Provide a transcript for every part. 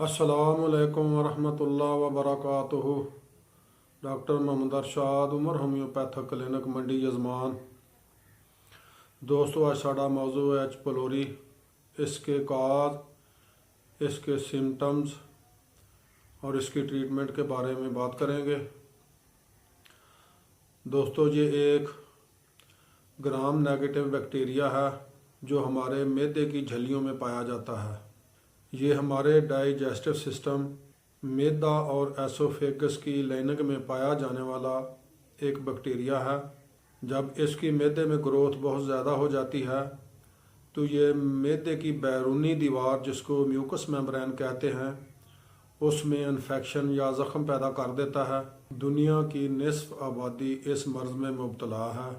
अस्सलामुअलैकुम वरहमतुल्लाह वबरकातुहू। Doctor Mohammad Arshad Umar homeopathic clinic Mandi Yazman. दोस्तों, आज साड़ा मौजू है एच पलोरी, इसके काज, इसके सिम्टम्स और इसकी ट्रीटमेंट के बारे में बात करेंगे। दोस्तों, ये एक ग्राम नेगेटिव बैक्टीरिया है जो हमारे मैदे की झिल्लियों में पाया जाता है। ये हमारे डाइजेस्टिव सिस्टम, मैदा और एसोफेगस की लाइनिंग में पाया जाने वाला एक बैक्टीरिया है। जब इसकी मैदे में ग्रोथ बहुत ज़्यादा हो जाती है तो ये मैदे की बैरूनी दीवार, जिसको म्यूकस मेम्ब्रेन कहते हैं, उसमें इन्फेक्शन या ज़ख़म पैदा कर देता है। दुनिया की निस्फ आबादी इस मर्ज़ में मुब्तला है।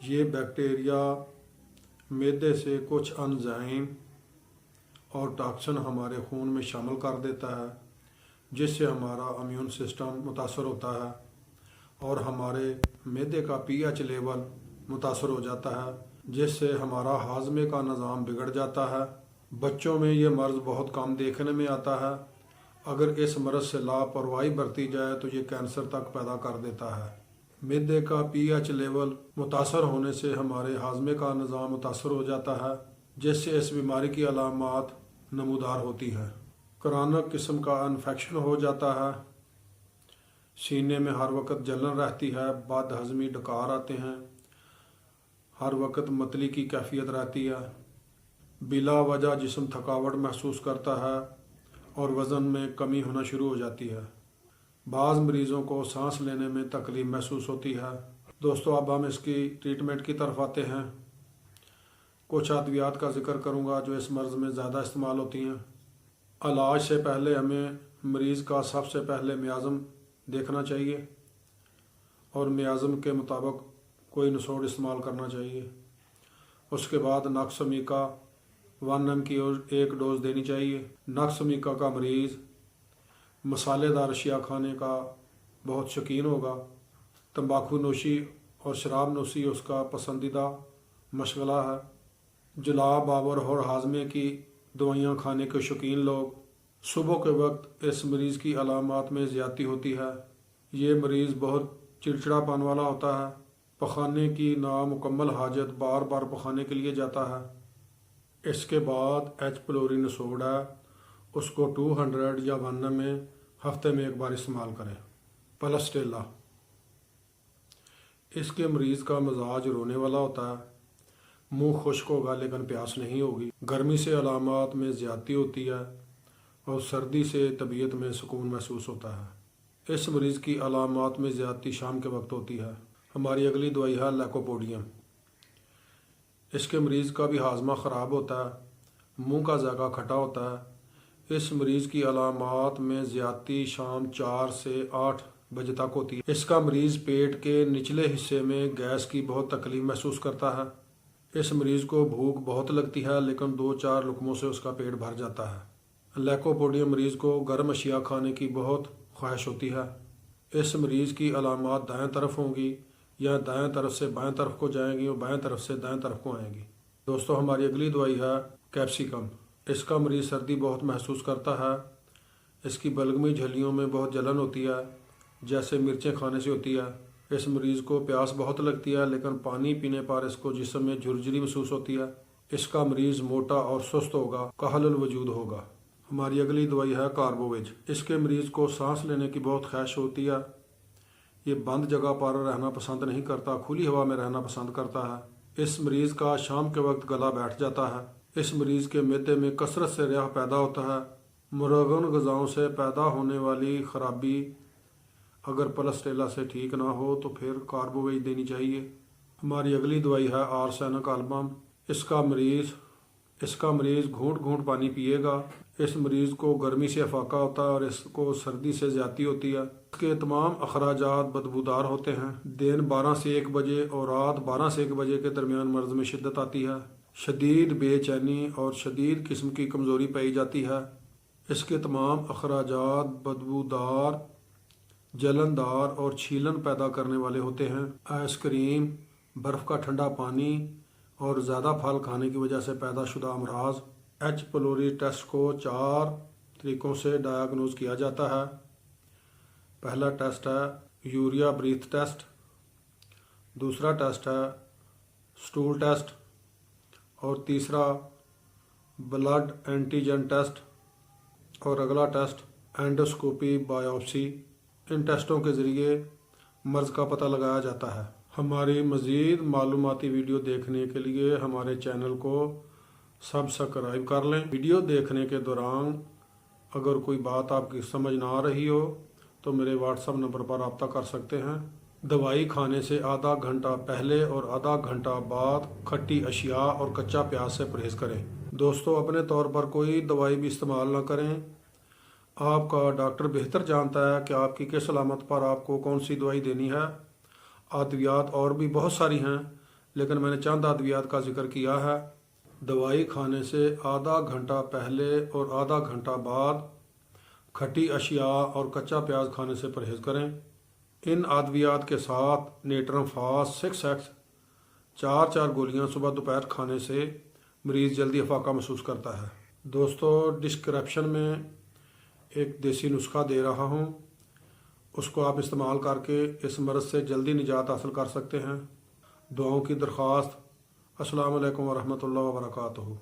ये बैक्टीरिया मैदे से कुछ एंजाइम और टॉक्सिन हमारे खून में शामिल कर देता है, जिससे हमारा इम्यून सिस्टम मुतासर होता है और हमारे मैदे का पीएच लेवल मुतासर हो जाता है, जिससे हमारा हाजमे का निज़ाम बिगड़ जाता है। बच्चों में ये मर्ज़ बहुत कम देखने में आता है। अगर इस मर्ज़ से लापरवाही बरती जाए तो ये कैंसर तक पैदा कर देता है। मैदे का पीएच लेवल मुतासर होने से हमारे हाजमे का निज़ाम मुतासर हो जाता है, जिससे इस बीमारी की अलामात नमूदार होती है। क्रॉनिक किस्म का इन्फेक्शन हो जाता है, सीने में हर वक्त जलन रहती है, बद हजमी, डकार आते हैं, हर वक्त मतली की कैफियत रहती है, बिला वजह जिस्म थकावट महसूस करता है और वज़न में कमी होना शुरू हो जाती है। बाज़ मरीज़ों को सांस लेने में तकलीफ महसूस होती है। दोस्तों, अब हम इसकी ट्रीटमेंट की तरफ आते हैं। कुछ अद्वियात का जिक्र करूंगा जो इस मर्ज़ में ज़्यादा इस्तेमाल होती हैं। इलाज से पहले हमें मरीज़ का सबसे पहले मियाज़म देखना चाहिए और मियाज़म के मुताबिक कोई नसोड़ इस्तेमाल करना चाहिए। उसके बाद नक्समीका 1 mg की एक डोज देनी चाहिए। नक्समीका का मरीज़ मसालेदार अशिया खाने का बहुत शौकीन होगा। तंबाकू नोशी और शराब नोशी उसका पसंदीदा मशगला है। जुलाब, बाबर और हाजमे की दवाइयाँ खाने के शौकीन लोग। सुबह के वक्त इस मरीज़ की अलामात में ज़्यादती होती है। ये मरीज़ बहुत चिड़चिड़ापन वाला होता है। पखाने की नामुकम्मल हाजत, बार बार पखाने के लिए जाता है। इसके बाद एच पलोरी नसोड़ है, उसको 200 या 1 mg में हफ्ते में एक बार इस्तेमाल करें। पलस्टेला, इसके मरीज़ का मिजाज रोने वाला होता है, मुंह खुश्क होगा लेकिन प्यास नहीं होगी। गर्मी से अलामात में ज़्यादती होती है और सर्दी से तबीयत में सुकून महसूस होता है। इस मरीज़ की अलामात में ज़्यादती शाम के वक्त होती है। हमारी अगली दवाई है लैकोपोडियम। इसके मरीज़ का भी हाजमा ख़राब होता है, मुंह का जायका खट्टा होता है। इस मरीज़ की अलामात में ज़्यादती शाम 4 से 8 बजे तक होती है। इसका मरीज़ पेट के निचले हिस्से में गैस की बहुत तकलीफ महसूस करता है। इस मरीज़ को भूख बहुत लगती है लेकिन 2-4 लुकमों से उसका पेट भर जाता है। लैकोपोडियम मरीज़ को गर्म अशिया खाने की बहुत ख्वाहिश होती है। इस मरीज़ की अलामात दाएं तरफ होंगी या दाएं तरफ से बाएं तरफ को जाएंगी और बाएं तरफ से दाएं तरफ को आएंगी। दोस्तों, हमारी अगली दवाई है कैप्सिकम। इसका मरीज़ सर्दी बहुत महसूस करता है। इसकी बलगमी झिल्लियों में बहुत जलन होती है, जैसे मिर्चें खाने से होती है। इस मरीज़ को प्यास बहुत लगती है लेकिन पानी पीने पर इसको जिस्म में झुरझुरी महसूस होती है। इसका मरीज़ मोटा और सुस्त होगा, कहलुल वजूद होगा। हमारी अगली दवाई है कार्बोवेज। इसके मरीज़ को सांस लेने की बहुत ख्वाहिश होती है। ये बंद जगह पर रहना पसंद नहीं करता, खुली हवा में रहना पसंद करता है। इस मरीज़ का शाम के वक्त गला बैठ जाता है। इस मरीज़ के मैदे में कसरत से रियाह पैदा होता है। मुरगन ग़िज़ाओं से पैदा होने वाली ख़राबी अगर पलस्टेला से ठीक ना हो तो फिर कार्बोवेज देनी चाहिए। हमारी अगली दवाई है आर्सेनिक एल्बम। इसका मरीज़ घूंट घूंट पानी पिएगा। इस मरीज़ को गर्मी से अफाका होता है और इसको सर्दी से ज़्यादती होती है। इसके तमाम अखराजात बदबूदार होते हैं। दिन 12 से 1 बजे और रात 12 से 1 बजे के दरमियान मर्ज़ में शिद्दत आती है। शदीद बेचैनी और शदीद किस्म की कमज़ोरी पाई जाती है। इसके तमाम अखराजात बदबूदार, जलनदार और छीलन पैदा करने वाले होते हैं। आइसक्रीम, बर्फ़ का ठंडा पानी और ज़्यादा फल खाने की वजह से पैदा शुदा अमराज। एच पलोरी टेस्ट को 4 तरीक़ों से डायग्नोज किया जाता है। पहला टेस्ट है यूरिया ब्रीथ टेस्ट, दूसरा टेस्ट है स्टूल टेस्ट और तीसरा ब्लड एंटीजन टेस्ट और अगला टेस्ट एंडोस्कोपी बायोप्सी। इन टेस्टों के ज़रिए मर्ज़ का पता लगाया जाता है। हमारी मज़ीद मालूमाती वीडियो देखने के लिए हमारे चैनल को सब्सक्राइब कर लें। वीडियो देखने के दौरान अगर कोई बात आपकी समझ ना आ रही हो तो मेरे व्हाट्सएप नंबर पर रब्ता कर सकते हैं। दवाई खाने से आधा घंटा पहले और आधा घंटा बाद खट्टी अशिया और कच्चा प्याज से परहेज़ करें। दोस्तों, अपने तौर पर कोई दवाई भी इस्तेमाल ना करें। आपका डॉक्टर बेहतर जानता है कि आपकी किस अलामत पर आपको कौन सी दवाई देनी है। अद्वियात और भी बहुत सारी हैं, लेकिन मैंने चंद अद्वियात का जिक्र किया है। दवाई खाने से आधा घंटा पहले और आधा घंटा बाद खट्टी अशिया और कच्चा प्याज खाने से परहेज़ करें। इन अद्वियात के साथ नेट्रम फास 6x 4 गोलियां सुबह दोपहर खाने से मरीज़ जल्दी अफाका महसूस करता है। दोस्तों, डिस्क्रिप्शन में एक देसी नुस्खा दे रहा हूँ, उसको आप इस्तेमाल करके इस मर्ज़ से जल्दी निजात हासिल कर सकते हैं। दुआओं की दरख्वास्त। अस्सलामु अलैकुम वरहमतुल्लाहि वबरकातुहू।